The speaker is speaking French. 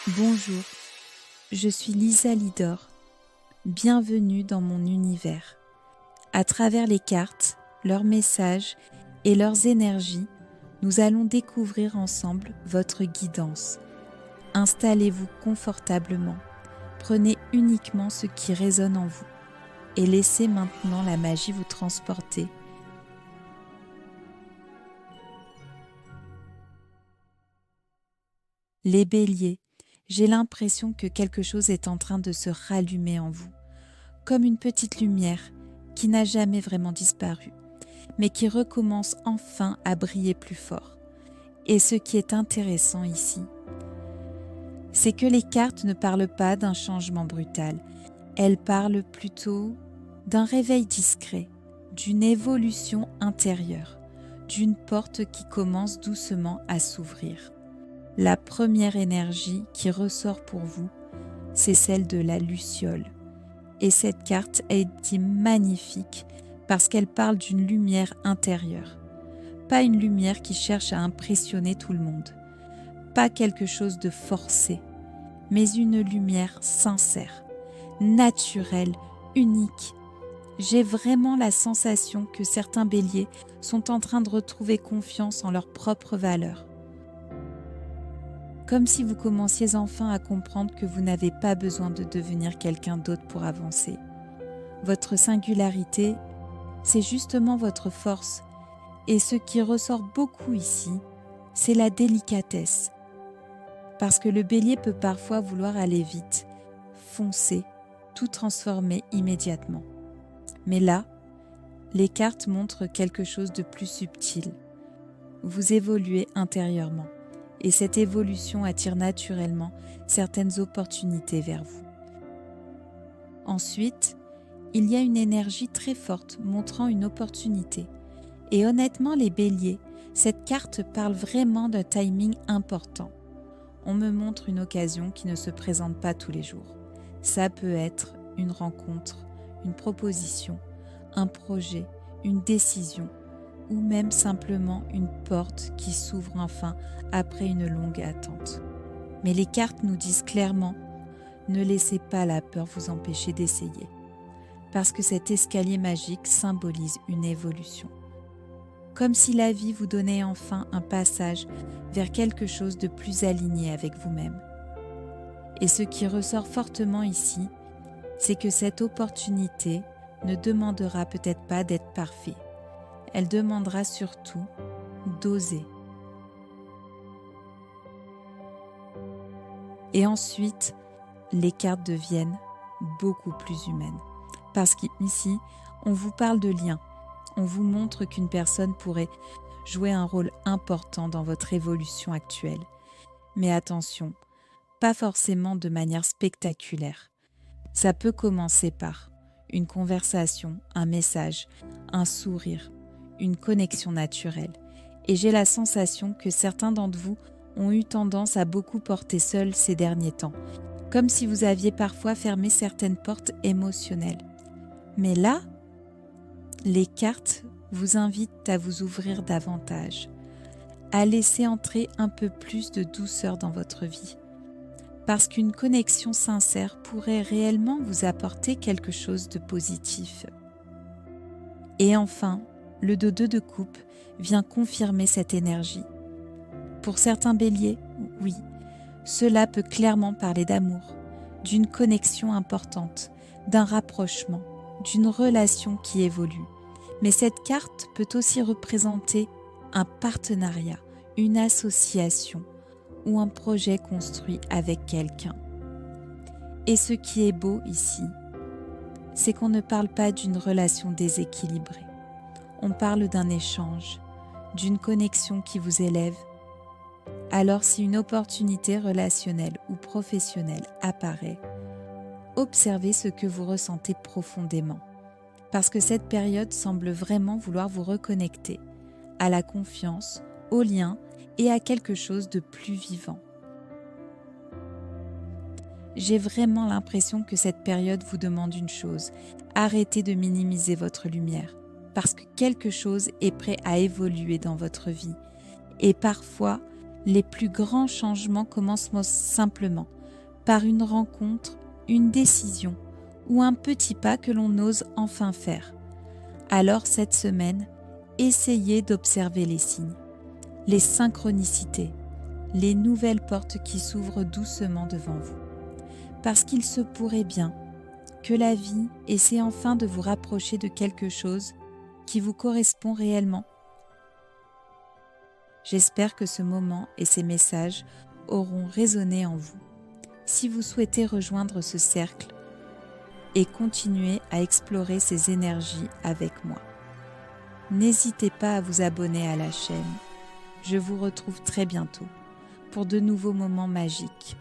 Bonjour, je suis Lisa Lidor. Bienvenue dans mon univers. À travers les cartes, leurs messages et leurs énergies, nous allons découvrir ensemble votre guidance. Installez-vous confortablement, prenez uniquement ce qui résonne en vous et laissez maintenant la magie vous transporter. Les béliers, j'ai l'impression que quelque chose est en train de se rallumer en vous, comme une petite lumière qui n'a jamais vraiment disparu, mais qui recommence enfin à briller plus fort. Et ce qui est intéressant ici, c'est que les cartes ne parlent pas d'un changement brutal, elles parlent plutôt d'un réveil discret, d'une évolution intérieure, d'une porte qui commence doucement à s'ouvrir. La première énergie qui ressort pour vous, c'est celle de la luciole. Et cette carte est dit magnifique parce qu'elle parle d'une lumière intérieure. Pas une lumière qui cherche à impressionner tout le monde. Pas quelque chose de forcé, mais une lumière sincère, naturelle, unique. J'ai vraiment la sensation que certains béliers sont en train de retrouver confiance en leurs propres valeurs. Comme si vous commenciez enfin à comprendre que vous n'avez pas besoin de devenir quelqu'un d'autre pour avancer. Votre singularité, c'est justement votre force. Et ce qui ressort beaucoup ici, c'est la délicatesse. Parce que le bélier peut parfois vouloir aller vite, foncer, tout transformer immédiatement. Mais là, les cartes montrent quelque chose de plus subtil. Vous évoluez intérieurement. Et cette évolution attire naturellement certaines opportunités vers vous. Ensuite, il y a une énergie très forte montrant une opportunité. Et honnêtement, les béliers, cette carte parle vraiment d'un timing important. On me montre une occasion qui ne se présente pas tous les jours. Ça peut être une rencontre, une proposition, un projet, une décision, ou même simplement une porte qui s'ouvre enfin après une longue attente. Mais les cartes nous disent clairement, ne laissez pas la peur vous empêcher d'essayer, parce que cet escalier magique symbolise une évolution. Comme si la vie vous donnait enfin un passage vers quelque chose de plus aligné avec vous-même. Et ce qui ressort fortement ici, c'est que cette opportunité ne demandera peut-être pas d'être parfait. Elle demandera surtout d'oser. Et ensuite, les cartes deviennent beaucoup plus humaines. Parce qu'ici, on vous parle de lien. On vous montre qu'une personne pourrait jouer un rôle important dans votre évolution actuelle. Mais attention, pas forcément de manière spectaculaire. Ça peut commencer par une conversation, un message, un sourire, une connexion naturelle. Et j'ai la sensation que certains d'entre vous ont eu tendance à beaucoup porter seuls ces derniers temps, comme si vous aviez parfois fermé certaines portes émotionnelles. Mais là, les cartes vous invitent à vous ouvrir davantage, à laisser entrer un peu plus de douceur dans votre vie, parce qu'une connexion sincère pourrait réellement vous apporter quelque chose de positif. Et enfin, le 2 de coupe vient confirmer cette énergie. Pour certains béliers, oui, cela peut clairement parler d'amour, d'une connexion importante, d'un rapprochement, d'une relation qui évolue. Mais cette carte peut aussi représenter un partenariat, une association ou un projet construit avec quelqu'un. Et ce qui est beau ici, c'est qu'on ne parle pas d'une relation déséquilibrée. On parle d'un échange, d'une connexion qui vous élève. Alors si une opportunité relationnelle ou professionnelle apparaît, observez ce que vous ressentez profondément, parce que cette période semble vraiment vouloir vous reconnecter à la confiance, au lien et à quelque chose de plus vivant. J'ai vraiment l'impression que cette période vous demande une chose, arrêtez de minimiser votre lumière, parce que quelque chose est prêt à évoluer dans votre vie. Et parfois, Les plus grands changements commencent simplement par une rencontre, une décision ou un petit pas que l'on ose enfin faire. Alors cette semaine, essayez d'observer les signes, les synchronicités, les nouvelles portes qui s'ouvrent doucement devant vous. Parce qu'il se pourrait bien que la vie essaie enfin de vous rapprocher de quelque chose qui vous correspond réellement. J'espère que ce moment et ces messages auront résonné en vous. Si vous souhaitez rejoindre ce cercle et continuer à explorer ces énergies avec moi, n'hésitez pas à vous abonner à la chaîne. Je vous retrouve très bientôt pour de nouveaux moments magiques.